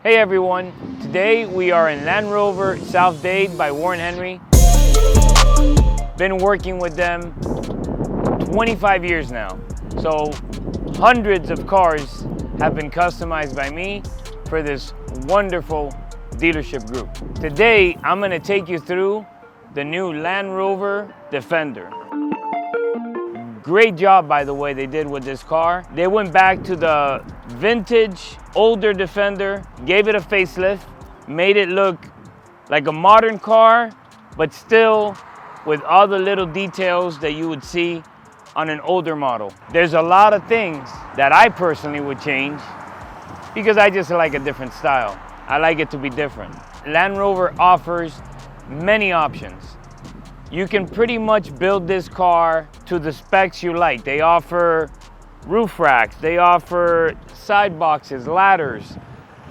Hey everyone, today we are in Land Rover South Dade by Warren Henry. Been working with them 25 years now. So hundreds of cars have been customized by me for this wonderful dealership group. Today, I'm gonna take you through the new Land Rover Defender. Great job, by the way, they did with this car. They went back to the vintage, older Defender, gave it a facelift, made it look like a modern car, but still with all the little details that you would see on an older model. There's a lot of things that I personally would change because I just like a different style. I like it to be different. Land Rover offers many options. You can pretty much build this car to the specs you like. They offer roof racks, they offer side boxes, ladders,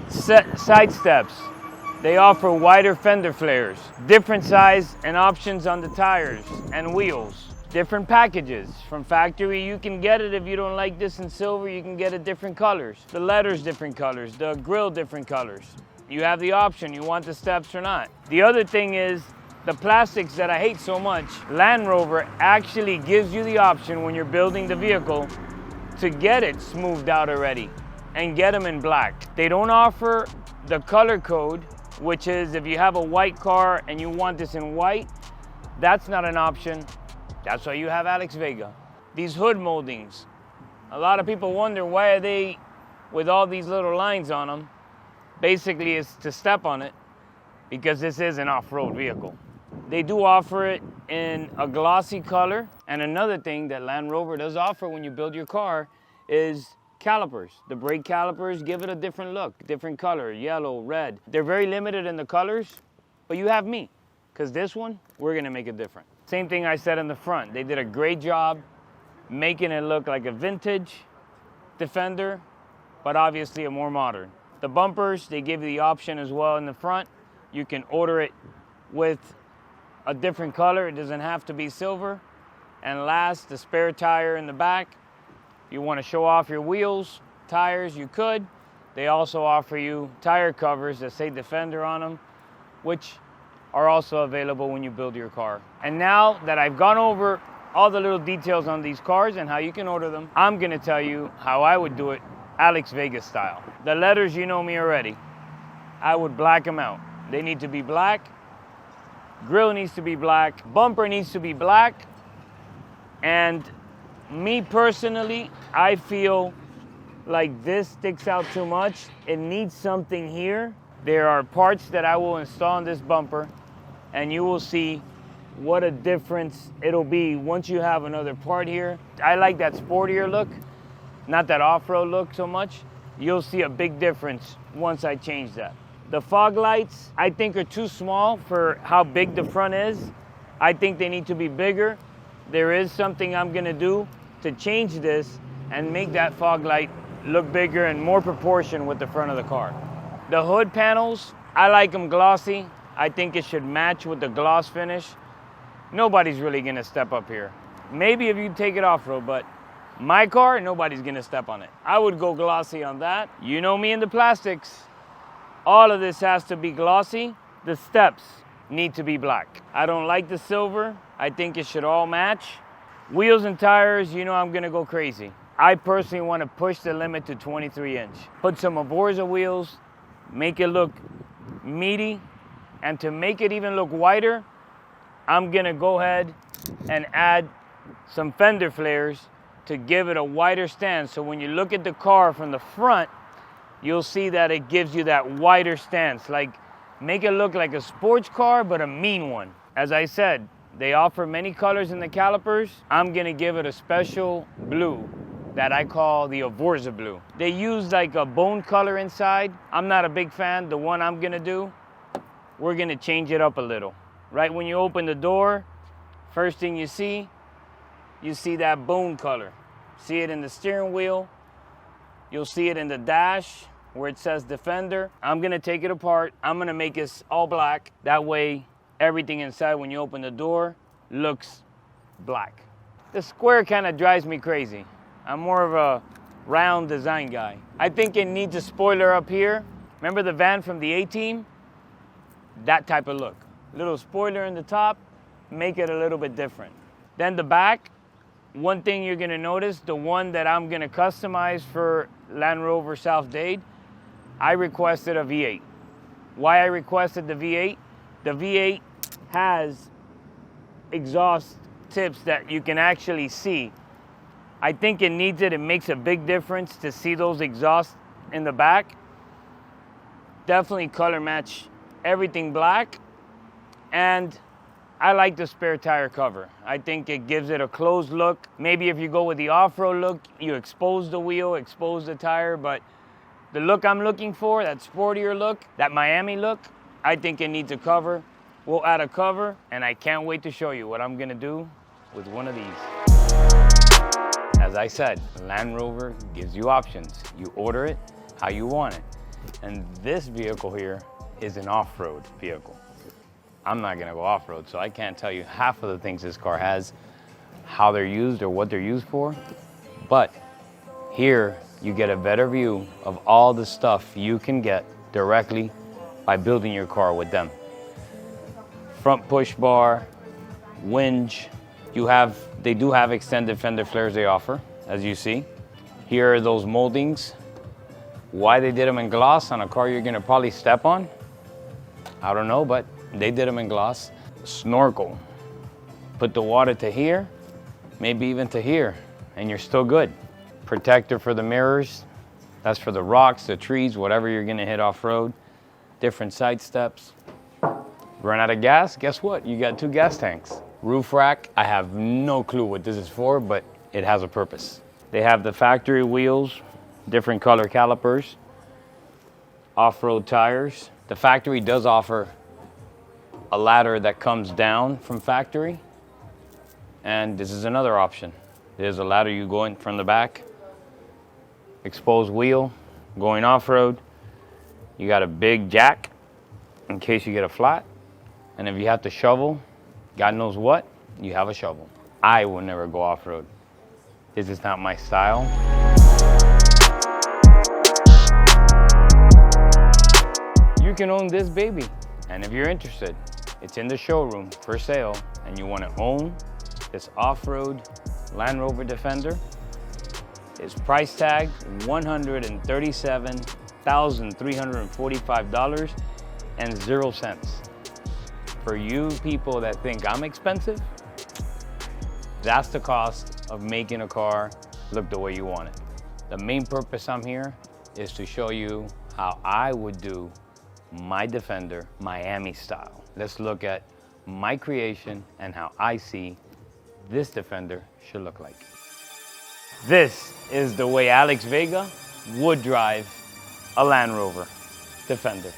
side steps. They offer wider fender flares, different size and options on the tires and wheels, different packages. From factory, you can get it if you don't like this in silver, you can get it different colors. The letters different colors, the grille different colors. You have the option, you want the steps or not. The other thing is, the plastics that I hate so much, Land Rover actually gives you the option when you're building the vehicle to get it smoothed out already and get them in black. They don't offer the color code, which is if you have a white car and you want this in white, that's not an option. That's why you have Vega. These hood moldings, a lot of people wonder why are they with all these little lines on them. Basically, it's to step on it because this is an off-road vehicle. They do offer it in a glossy color. And another thing that Land Rover does offer when you build your car is calipers. The brake calipers give it a different look, different color, yellow, red. They're very limited in the colors, but you have me, because this one, we're gonna make it different. Same thing I said in the front. They did a great job making it look like a vintage Defender, but obviously a more modern. The bumpers, they give you the option as well in the front. You can order it with a different color. It doesn't have to be silver. And last, the spare tire in the back. If you want to show off your wheels, tires, you could. They also offer you tire covers that say Defender on them, which are also available when you build your car. And now that I've gone over all the little details on these cars and how you can order them, I'm gonna tell you how I would do it Vega style. The letters, you know me already. I would black them out. They need to be black. Grille needs to be black. Bumper needs to be black. And me personally, I feel like this sticks out too much. It needs something here. There are parts that I will install on this bumper, and you will see what a difference it'll be once you have another part here. I like that sportier look, not that off-road look so much. You'll see a big difference once I change that. The fog lights, I think, are too small for how big the front is. I think they need to be bigger. There is something I'm gonna do to change this and make that fog light look bigger and more proportion with the front of the car. The hood panels, I like them glossy. I think it should match with the gloss finish. Nobody's really gonna step up here. Maybe if you take it off-road, but my car, nobody's gonna step on it. I would go glossy on that. You know me in the plastics. All of this has to be glossy. The steps need to be black. I don't like the silver. I think it should all match. Wheels and tires, you know I'm gonna go crazy. I personally wanna push the limit to 23 inch. Put some Avorza wheels, make it look meaty, and to make it even look wider, I'm gonna go ahead and add some fender flares to give it a wider stance. So when you look at the car from the front, you'll see that it gives you that wider stance. Like, make it look like a sports car, but a mean one. As I said, they offer many colors in the calipers. I'm gonna give it a special blue that I call the Avorza blue. They use like a bone color inside. I'm not a big fan. The one I'm gonna do, we're gonna change it up a little. Right when you open the door, first thing you see that bone color. See it in the steering wheel. You'll see it in the dash where it says Defender. I'm gonna take it apart. I'm gonna make this all black. That way, everything inside when you open the door looks black. The square kind of drives me crazy. I'm more of a round design guy. I think it needs a spoiler up here. Remember the van from the A-Team? That type of look. Little spoiler in the top, make it a little bit different. Then the back, one thing you're gonna notice, the one that I'm gonna customize for Land Rover South Dade, I requested a V8. Why I requested the V8? The V8 has exhaust tips that you can actually see. I think it needs it. It makes a big difference to see those exhausts in the back. Definitely color match everything black. And I like the spare tire cover. I think it gives it a closed look. Maybe if you go with the off-road look, you expose the wheel, expose the tire, but the look I'm looking for, that sportier look, that Miami look, I think it needs a cover. We'll add a cover, and I can't wait to show you what I'm gonna do with one of these. As I said, Land Rover gives you options. You order it how you want it. And this vehicle here is an off-road vehicle. I'm not gonna go off-road, so I can't tell you half of the things this car has, how they're used or what they're used for. But here, you get a better view of all the stuff you can get directly by building your car with them. Front push bar, winch. They do have extended fender flares they offer, as you see. Here are those moldings. Why they did them in gloss on a car you're gonna probably step on, I don't know, but they did them in gloss. Snorkel. Put the water to here, maybe even to here, and you're still good. Protector for the mirrors. That's for the rocks, the trees, whatever you're gonna hit off-road. Different side steps. Run out of gas, guess what? You got 2 gas tanks. Roof rack, I have no clue what this is for, but it has a purpose. They have the factory wheels, different color calipers, off-road tires. The factory does offer a ladder that comes down from factory, and this is another option. There's a ladder you go in from the back, exposed wheel, going off-road. You got a big jack in case you get a flat, and if you have to shovel, God knows what, you have a shovel. I will never go off-road. This is not my style. You can own this baby, and if you're interested, it's in the showroom for sale, and you want to own this off-road Land Rover Defender. It's price tagged $137,345 and 0 cents. For you people that think I'm expensive, that's the cost of making a car look the way you want it. The main purpose I'm here is to show you how I would do my Defender Miami style. Let's look at my creation and how I see this Defender should look like. This is the way Alex Vega would drive a Land Rover Defender.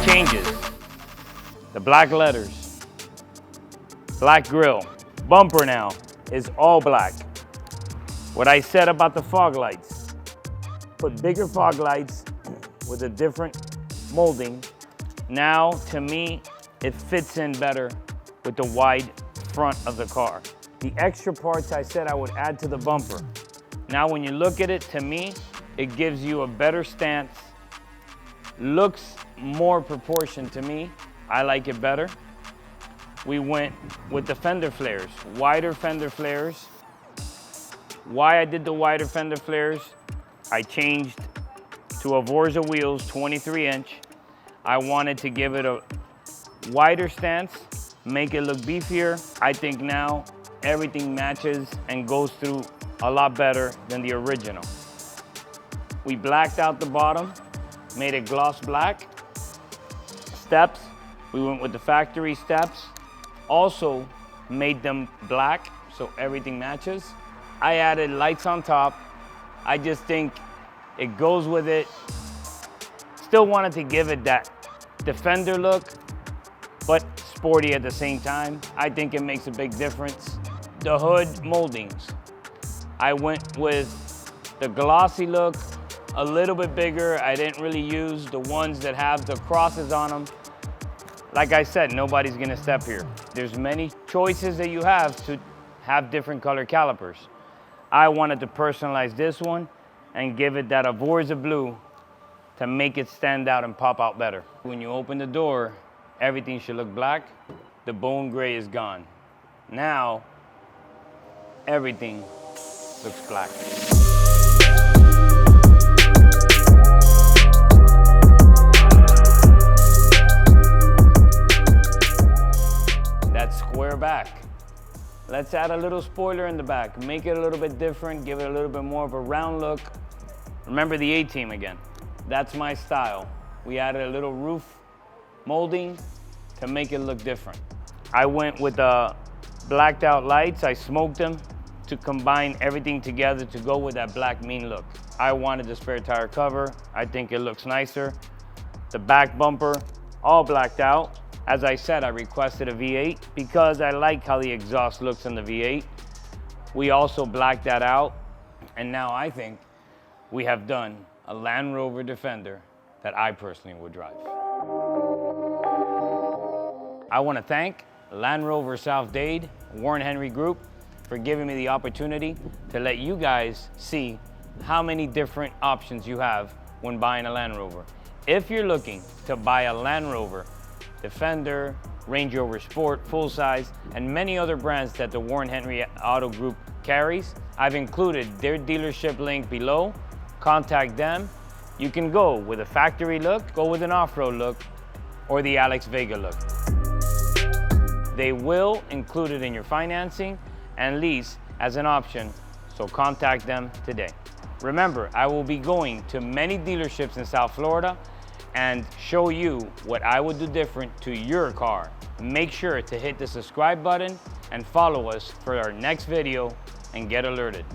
Changes. The black letters, black grille. Bumper now is all black. What I said about the fog lights, put bigger fog lights with a different molding. Now, to me, it fits in better with the wide front of the car. The extra parts I said I would add to the bumper. Now, when you look at it, to me, it gives you a better stance. Looks more proportioned to me. I like it better. We went with the fender flares, wider fender flares. Why I did the wider fender flares, I changed to a Vorza wheels, 23-inch. I wanted to give it a wider stance, make it look beefier. I think now everything matches and goes through a lot better than the original. We blacked out the bottom, made it gloss black. Steps, we went with the factory steps. Also made them black so everything matches. I added lights on top. I just think it goes with it. Still wanted to give it that Defender look, but sporty at the same time. I think it makes a big difference. The hood moldings. I went with the glossy look, a little bit bigger. I didn't really use the ones that have the crosses on them. Like I said, nobody's gonna step here. There's many choices that you have to have different color calipers. I wanted to personalize this one and give it that Avorza blue to make it stand out and pop out better. When you open the door, everything should look black. The bone gray is gone. Now, everything looks black. That square back. Let's add a little spoiler in the back. Make it a little bit different, give it a little bit more of a round look. Remember the A-Team again. That's my style. We added a little roof molding to make it look different. I went with blacked out lights. I smoked them to combine everything together to go with that black mean look. I wanted the spare tire cover. I think it looks nicer. The back bumper, all blacked out. As I said, I requested a V8 because I like how the exhaust looks in the V8. We also blacked that out, and now I think we have done a Land Rover Defender that I personally would drive. I want to thank Land Rover South Dade, Warren Henry Group, for giving me the opportunity to let you guys see how many different options you have when buying a Land Rover. If you're looking to buy a Land Rover Defender, Range Rover Sport, full size, and many other brands that the Warren Henry Auto Group carries, I've included their dealership link below. Contact them. You can go with a factory look, go with an off-road look, or the Alex Vega look. They will include it in your financing and lease as an option, so contact them today. Remember, I will be going to many dealerships in South Florida and show you what I would do different to your car. Make sure to hit the subscribe button and follow us for our next video and get alerted.